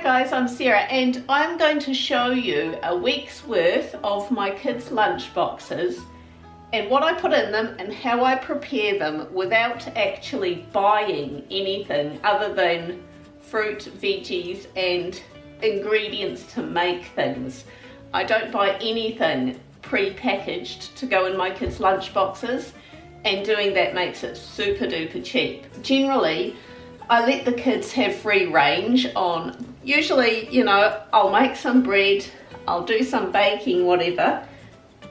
guys, I'm Sarah and I'm going to show you a week's worth of my kids' lunch boxes and what I put in them and how I prepare them without actually buying anything other than fruit, veggies and ingredients to make things. I don't buy anything pre-packaged to go in my kids' lunch boxes, and doing that makes it super duper cheap. Generally, I let the kids have free range on, usually, you know, I'll make some bread, I'll do some baking, whatever.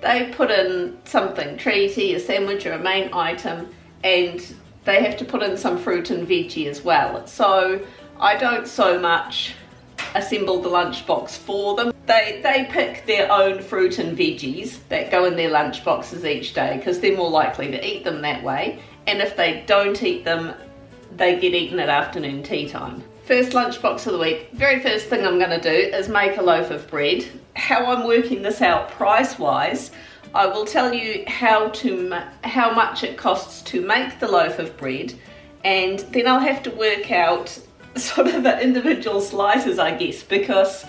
They put in something treaty, a sandwich or a main item, and they have to put in some fruit and veggie as well. So I don't so much assemble the lunchbox for them. They pick their own fruit and veggies that go in their lunch boxes each day because they're more likely to eat them that way. And if they don't eat them, they get eaten at afternoon tea time. First lunchbox of the week. Very first thing I'm going to do is make a loaf of bread. How I'm working this out price-wise, I will tell you how much it costs to make the loaf of bread, and then I'll have to work out sort of the individual slices, I guess, because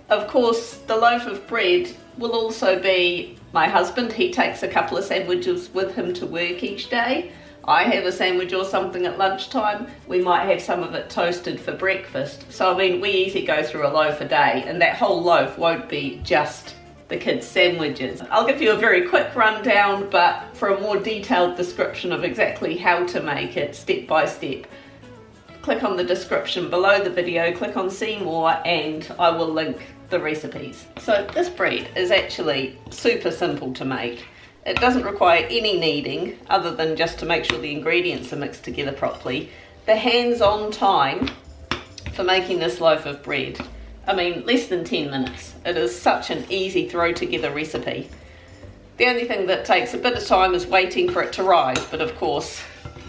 of course the loaf of bread will also be my husband. He takes a couple of sandwiches with him to work each day. I have a sandwich or something at lunchtime. We might have some of it toasted for breakfast. So I mean, we easily go through a loaf a day, and that whole loaf won't be just the kids' sandwiches. I'll give you a very quick rundown, but for a more detailed description of exactly how to make it step by step, click on the description below the video, click on see more, and I will link the recipes. So this bread is actually super simple to make. It doesn't require any kneading other than just to make sure the ingredients are mixed together properly. The hands-on time for making this loaf of bread, I mean, less than 10 minutes. It is such an easy throw together recipe. The only thing that takes a bit of time is waiting for it to rise, but of course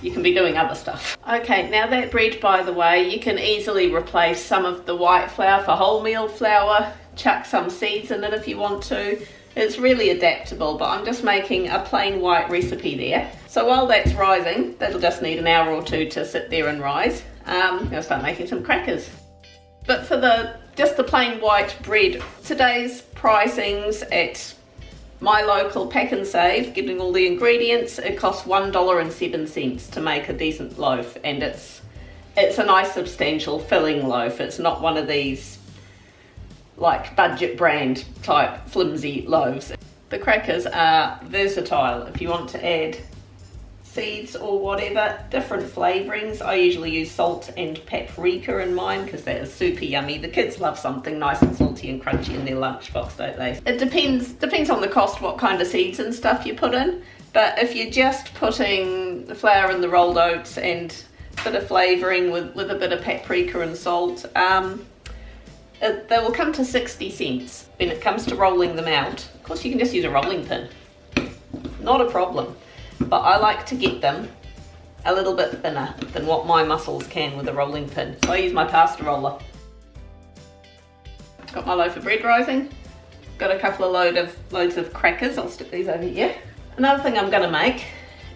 you can be doing other stuff. Okay, now that bread, by the way, you can easily replace some of the white flour for wholemeal flour, chuck some seeds in it if you want to. It's really adaptable, but I'm just making a plain white recipe there. So while that's rising, that'll just need an hour or two to sit there and rise. I'm gonna start making some crackers. But for just the plain white bread, today's pricings at my local Pack and Save, getting all the ingredients, it costs $1.07 to make a decent loaf, and it's a nice substantial filling loaf. It's not one of these like budget brand type flimsy loaves. The crackers are versatile. If you want to add seeds or whatever, different flavorings. I usually use salt and paprika in mine because that is super yummy. The kids love something nice and salty and crunchy in their lunchbox, don't they? It depends on the cost, what kind of seeds and stuff you put in. But if you're just putting the flour and the rolled oats and a bit of flavouring with a bit of paprika and salt, they will come to 60 cents when it comes to rolling them out. Of course, you can just use a rolling pin. Not a problem. But I like to get them a little bit thinner than what my muscles can with a rolling pin. So I use my pasta roller. Got my loaf of bread rising. Got a couple of loads of crackers. I'll stick these over here. Another thing I'm going to make,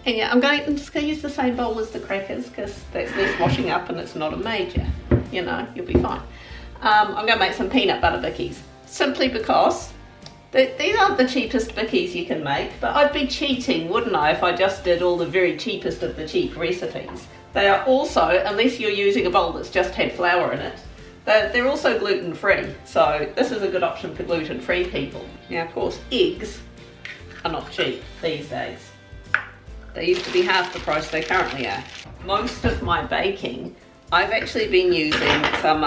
and yeah, I'm just going to use the same bowl as the crackers because that's less washing up and it's not a major. You know, you'll be fine. I'm going to make some peanut butter bickies, simply because these aren't the cheapest bickies you can make, but I'd be cheating, wouldn't I, if I just did all the very cheapest of the cheap recipes. They are also, unless you're using a bowl that's just had flour in it, they're also gluten-free, so this is a good option for gluten-free people. Now, of course, eggs are not cheap these days. They used to be half the price they currently are. Most of my baking, I've actually been using some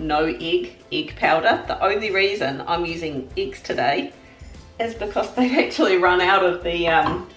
no egg powder. The only reason I'm using eggs today is because they've actually run out of the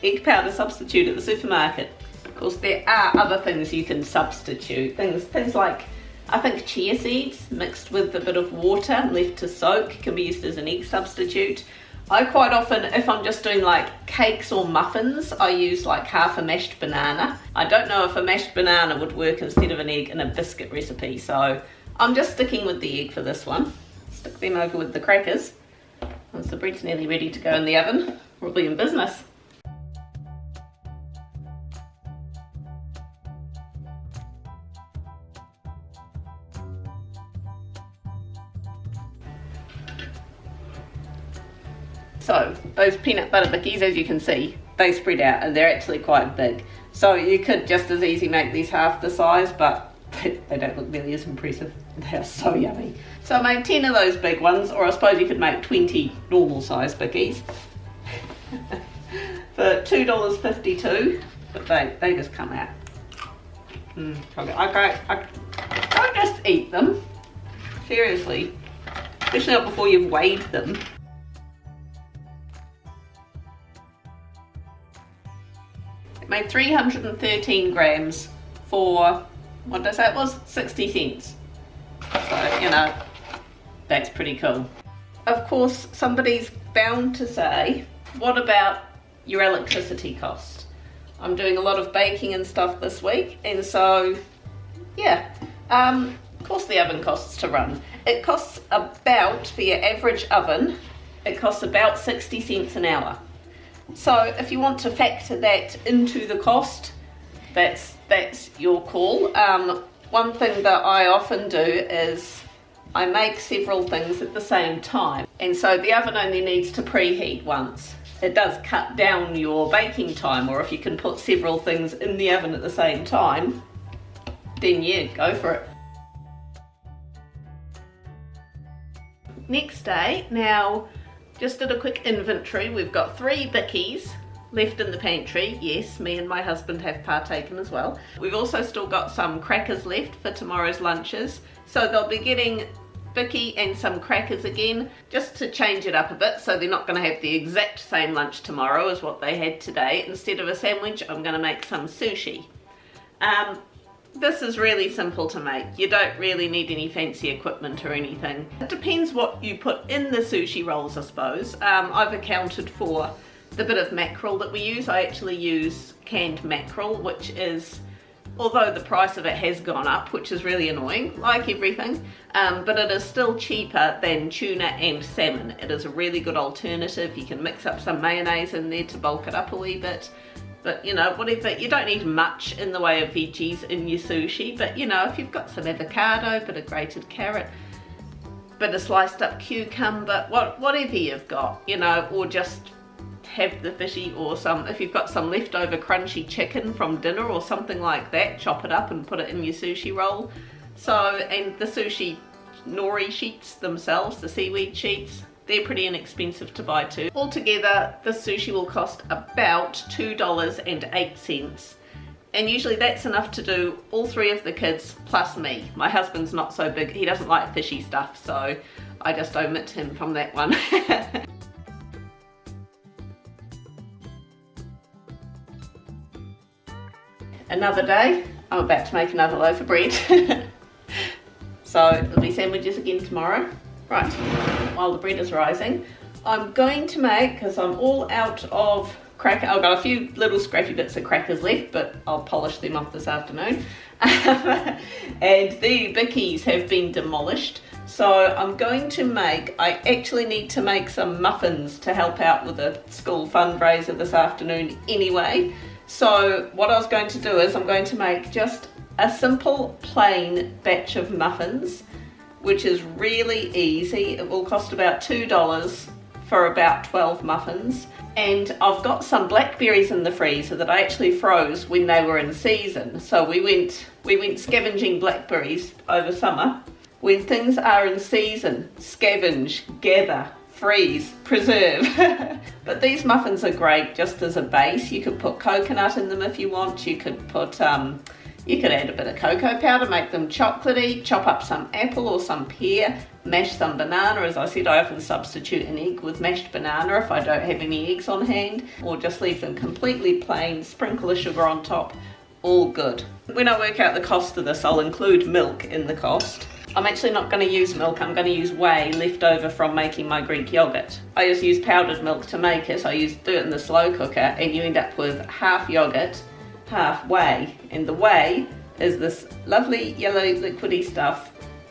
egg powder substitute at the supermarket. Of course, there are other things you can substitute. Things like, I think, chia seeds mixed with a bit of water and left to soak can be used as an egg substitute. I quite often, if I'm just doing like cakes or muffins, I use like half a mashed banana. I don't know if a mashed banana would work instead of an egg in a biscuit recipe, so I'm just sticking with the egg for this one. Stick them over with the crackers. Once the bread's nearly ready to go in the oven, we'll be in business. So those peanut butter bickies, as you can see, they spread out and they're actually quite big. So you could just as easy make these half the size, but they don't look nearly as impressive. They are so yummy. So I made 10 of those big ones, or I suppose you could make 20 normal size bickies for $2.52, but they just come out. I don't just eat them, seriously, especially not before you've weighed them. It made 313 grams for, what did I say it was? 60 cents. So, you know, that's pretty cool. Of course, somebody's bound to say, what about your electricity cost? I'm doing a lot of baking and stuff this week, and so, yeah, of course the oven costs to run. It costs about, for your average oven, it costs about 60 cents an hour. So if you want to factor that into the cost, that's your call. One thing that I often do is I make several things at the same time, and so the oven only needs to preheat once. It does cut down your baking time, or if you can put several things in the oven at the same time, then yeah, go for it. Next day, now just did a quick inventory. We've got 3 bickies left in the pantry. Yes, me and my husband have partaken as well. We've also still got some crackers left for tomorrow's lunches, so they'll be getting bicky and some crackers again, just to change it up a bit, so they're not going to have the exact same lunch tomorrow as what they had today. Instead of a sandwich, I'm going to make some sushi. This is really simple to make. You don't really need any fancy equipment or anything. It depends what you put in the sushi rolls, I suppose. I've accounted for the bit of mackerel that we use. I actually use canned mackerel, which is, although the price of it has gone up, which is really annoying, like everything, but it is still cheaper than tuna and salmon. It is a really good alternative. You can mix up some mayonnaise in there to bulk it up a wee bit. But, you know, whatever, you don't need much in the way of veggies in your sushi, but, you know, if you've got some avocado, bit of grated carrot, bit of sliced up cucumber, whatever you've got, you know, or just have the fishy, or some, if you've got some leftover crunchy chicken from dinner or something like that, chop it up and put it in your sushi roll. So, and the sushi nori sheets themselves, the seaweed sheets, they're pretty inexpensive to buy too. Altogether, the sushi will cost about $2.08, and usually that's enough to do all 3 of the kids plus me. My husband's not so big, he doesn't like fishy stuff, so I just omit him from that one. Another day, I'm about to make another loaf of bread. So there'll be sandwiches again tomorrow. Right, while the bread is rising, I'm going to make, because I'm all out of cracker, I've got a few little scrappy bits of crackers left, but I'll polish them off this afternoon. And the bickies have been demolished, so I'm going to make, I actually need to make some muffins to help out with a school fundraiser this afternoon anyway. So what I was going to do is I'm going to make just a simple plain batch of muffins, which is really easy. It will cost about $2 for about 12 muffins. And I've got some blackberries in the freezer that I actually froze when they were in season. So we went scavenging blackberries over summer. When things are in season, scavenge, gather, freeze, preserve. But these muffins are great just as a base. You could put coconut in them if you want. You could put you could add a bit of cocoa powder, make them chocolatey, chop up some apple or some pear, mash some banana. As I said, I often substitute an egg with mashed banana if I don't have any eggs on hand, or just leave them completely plain, sprinkle of sugar on top, all good. When I work out the cost of this, I'll include milk in the cost. I'm actually not going to use milk, I'm going to use whey left over from making my Greek yogurt. I just use powdered milk to make it. I do it in the slow cooker, and you end up with half yogurt, half whey, and the whey is this lovely yellow liquidy stuff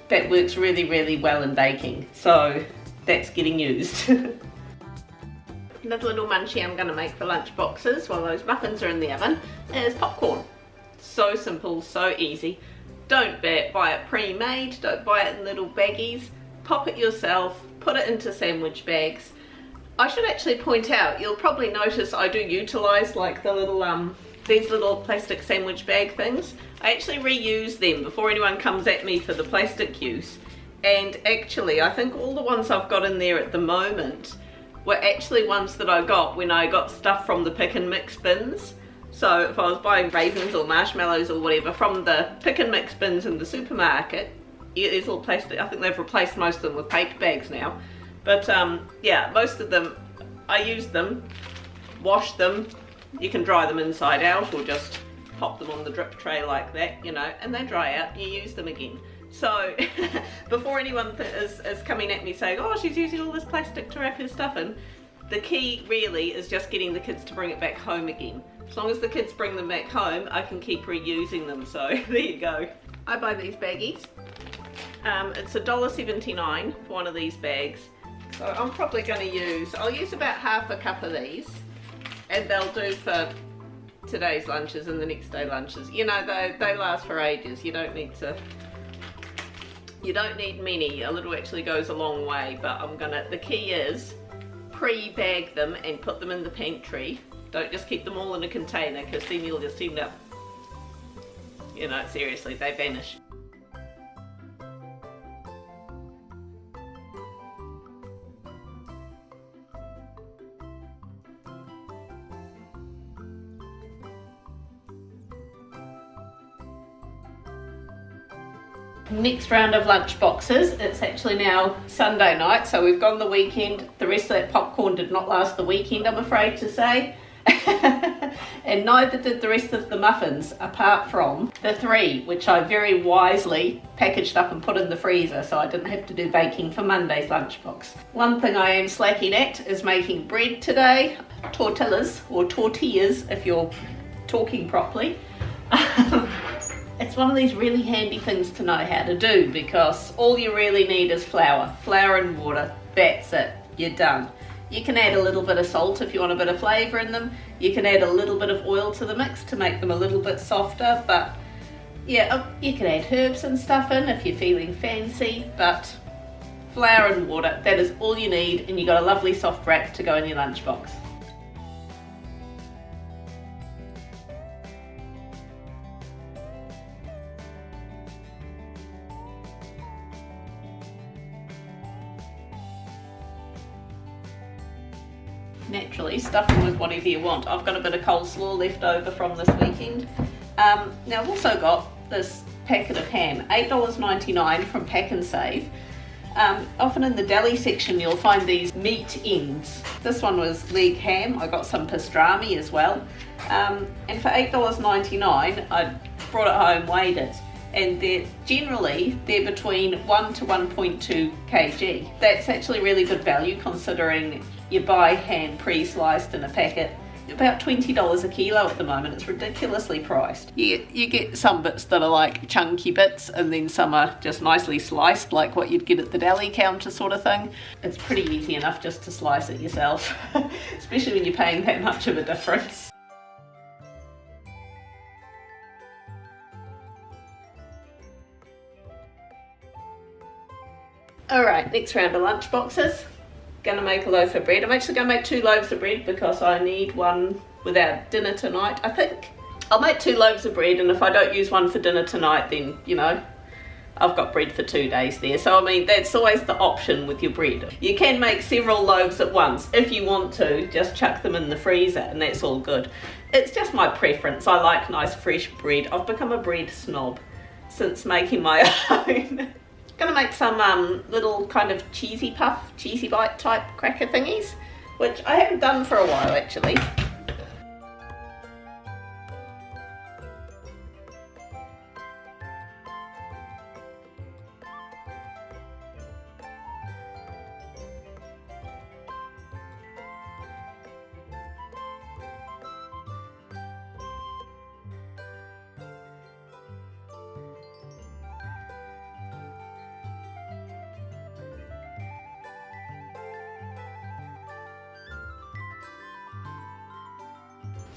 that works really, really well in baking. So that's getting used. Another little munchie I'm going to make for lunch boxes while those muffins are in the oven is popcorn. So simple, so easy. Don't buy it pre-made, don't buy it in little baggies. Pop it yourself, put it into sandwich bags. I should actually point out, you'll probably notice I do utilise like the little, these little plastic sandwich bag things. I actually reuse them before anyone comes at me for the plastic use. And actually, I think all the ones I've got in there at the moment were actually ones that I got when I got stuff from the pick and mix bins. So if I was buying raisins or marshmallows or whatever from the pick and mix bins in the supermarket, these little plastic, I think they've replaced most of them with paper bags now. But yeah, most of them, I use them, wash them, you can dry them inside out or just pop them on the drip tray like that, you know, and they dry out and you use them again. So before anyone is coming at me saying, oh, she's using all this plastic to wrap her stuff in, the key really is just getting the kids to bring it back home again. As long as the kids bring them back home, I can keep reusing them. So there you go. I buy these baggies. It's $1.79 for one of these bags. So I'm probably going to I'll use about half a cup of these, and they'll do for today's lunches and the next day lunches. You know, they last for ages. You don't need many. A little actually goes a long way, but the key is pre-bag them and put them in the pantry. Don't just keep them all in a container, because then you'll just end up, you know, seriously, they vanish. Next round of lunch boxes. It's actually now Sunday night, so we've gone the weekend. The rest of that popcorn did not last the weekend, I'm afraid to say. And neither did the rest of the muffins, apart from the 3, which I very wisely packaged up and put in the freezer so I didn't have to do baking for Monday's lunchbox. One thing I am slacking at is making bread today. Tortillas, or tortillas if you're talking properly. It's one of these really handy things to know how to do, because all you really need is flour and water. That's it, you're done. You can add a little bit of salt if you want a bit of flavour in them. You can add a little bit of oil to the mix to make them a little bit softer, but yeah, you can add herbs and stuff in if you're feeling fancy, but flour and water, that is all you need, and you've got a lovely soft wrap to go in your lunchbox. Naturally, stuff them with whatever you want. I've got a bit of coleslaw left over from this weekend. Now I've also got this packet of ham, $8.99 from Pack and Save. Often in the deli section you'll find these meat ends. This one was leg ham. I got some pastrami as well. And for $8.99 I brought it home, weighed it, and they're between 1 to 1.2 kg. That's actually really good value considering you buy ham pre-sliced in a packet. About $20 a kilo at the moment. It's ridiculously priced. You get some bits that are like chunky bits, and then some are just nicely sliced, like what you'd get at the deli counter sort of thing. It's pretty easy enough just to slice it yourself, especially when you're paying that much of a difference. Alright, next round of lunch boxes. Gonna make a loaf of bread. I'm actually gonna make 2 loaves of bread because I need one with our dinner tonight. I think I'll make 2 loaves of bread, and if I don't use one for dinner tonight, then, you know, I've got bread for 2 days there. So I mean, that's always the option with your bread. You can make several loaves at once if you want to. Just chuck them in the freezer and that's all good. It's just my preference. I like nice fresh bread. I've become a bread snob since making my own. Gonna make some little kind of cheesy bite type cracker thingies, which I haven't done for a while actually.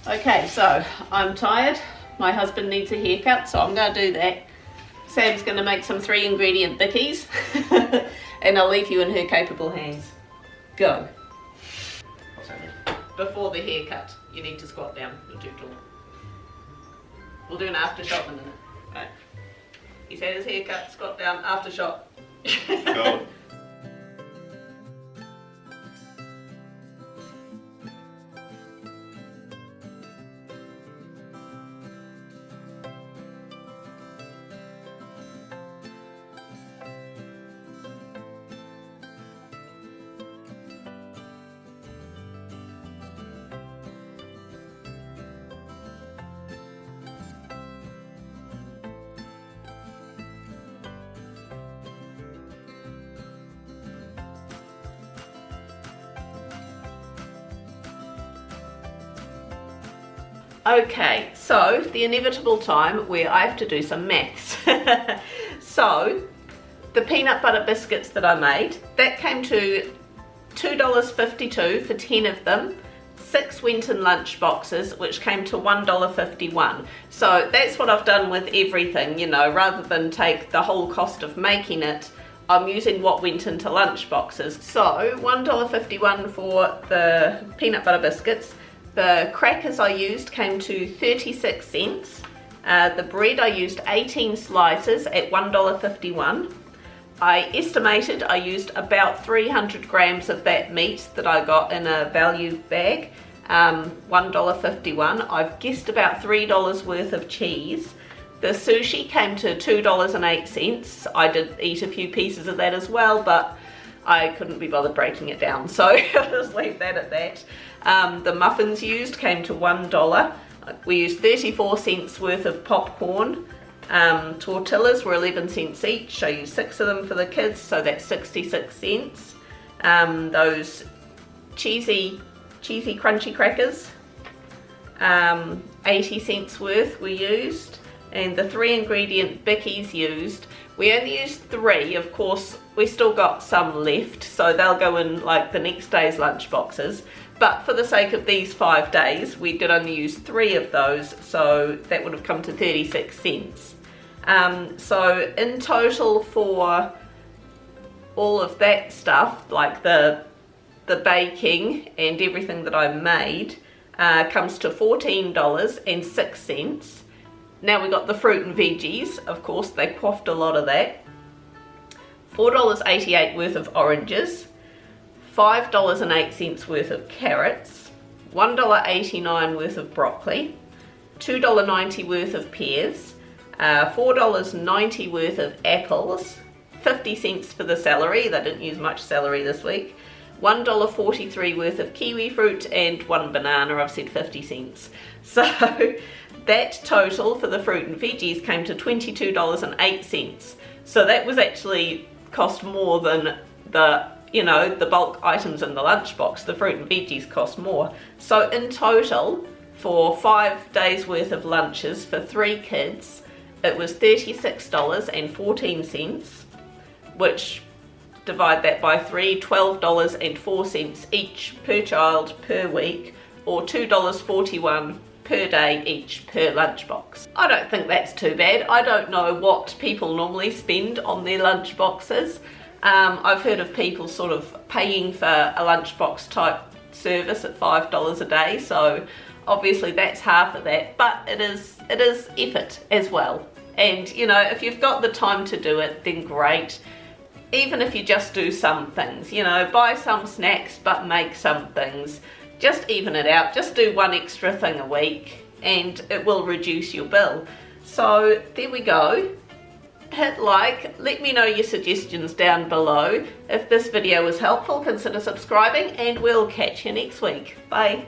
Okay, so I'm tired. My husband needs a haircut, so I'm going to do that. Sam's going to make some 3 ingredient bickies and I'll leave you in her capable hands. Go. before the haircut. You need to squat down, you're too tall. We'll do an after shot in a minute. Right. He's had his haircut, squat down, after shot. Go. Okay, so the inevitable time where I have to do some maths. So, the peanut butter biscuits that I made, that came to $2.52 for 10 of them. 6 went in lunch boxes, which came to $1.51. So that's what I've done with everything, you know, rather than take the whole cost of making it, I'm using what went into lunch boxes. So $1.51 for the peanut butter biscuits. The crackers I used came to 36 cents. The bread I used 18 slices at $1.51. I estimated I used about 300 grams of that meat that I got in a value bag, $1.51. I've guessed about $3 worth of cheese. The sushi came to $2.08. I did eat a few pieces of that as well, but I couldn't be bothered breaking it down, so I'll just leave that at that. The muffins used came to $1. We used 34 cents worth of popcorn. Tortillas were 11 cents each. I used 6 of them for the kids, so that's 66 cents. Those cheesy crunchy crackers, 80 cents worth we used. And the 3 ingredient bickies used, we only used 3. Of course, we still got some left, so they'll go in like the next day's lunch boxes. But for the sake of these 5 days, we did only use 3 of those, so that would have come to 36 cents. So in total for all of that stuff, like the baking and everything that I made, comes to $14.06. Now we got the fruit and veggies, of course, they quaffed a lot of that. $4.88 worth of oranges, $5.08 worth of carrots, $1.89 worth of broccoli, $2.90 worth of pears, $4.90 worth of apples, 50 cents for the celery, they didn't use much celery this week, $1.43 worth of kiwi fruit, and 1 banana, I've said 50 cents. So that total for the fruit and veggies came to $22.08. So that was actually cost more than the bulk items in the lunchbox. The fruit and veggies cost more. So in total, for 5 days worth of lunches for 3 kids, it was $36.14, which divide that by 3, $12.04 each per child per week, or $2.41 per day each per lunchbox. I don't think that's too bad. I don't know what people normally spend on their lunch boxes. I've heard of people sort of paying for a lunchbox type service at $5 a day, so obviously that's half of that, but it is effort as well. And you know, if you've got the time to do it, then great. Even if you just do some things, you know, buy some snacks but make some things. Just even it out, just do 1 extra thing a week and it will reduce your bill. So there we go. Hit like, let me know your suggestions down below. If this video was helpful, consider subscribing and we'll catch you next week. Bye.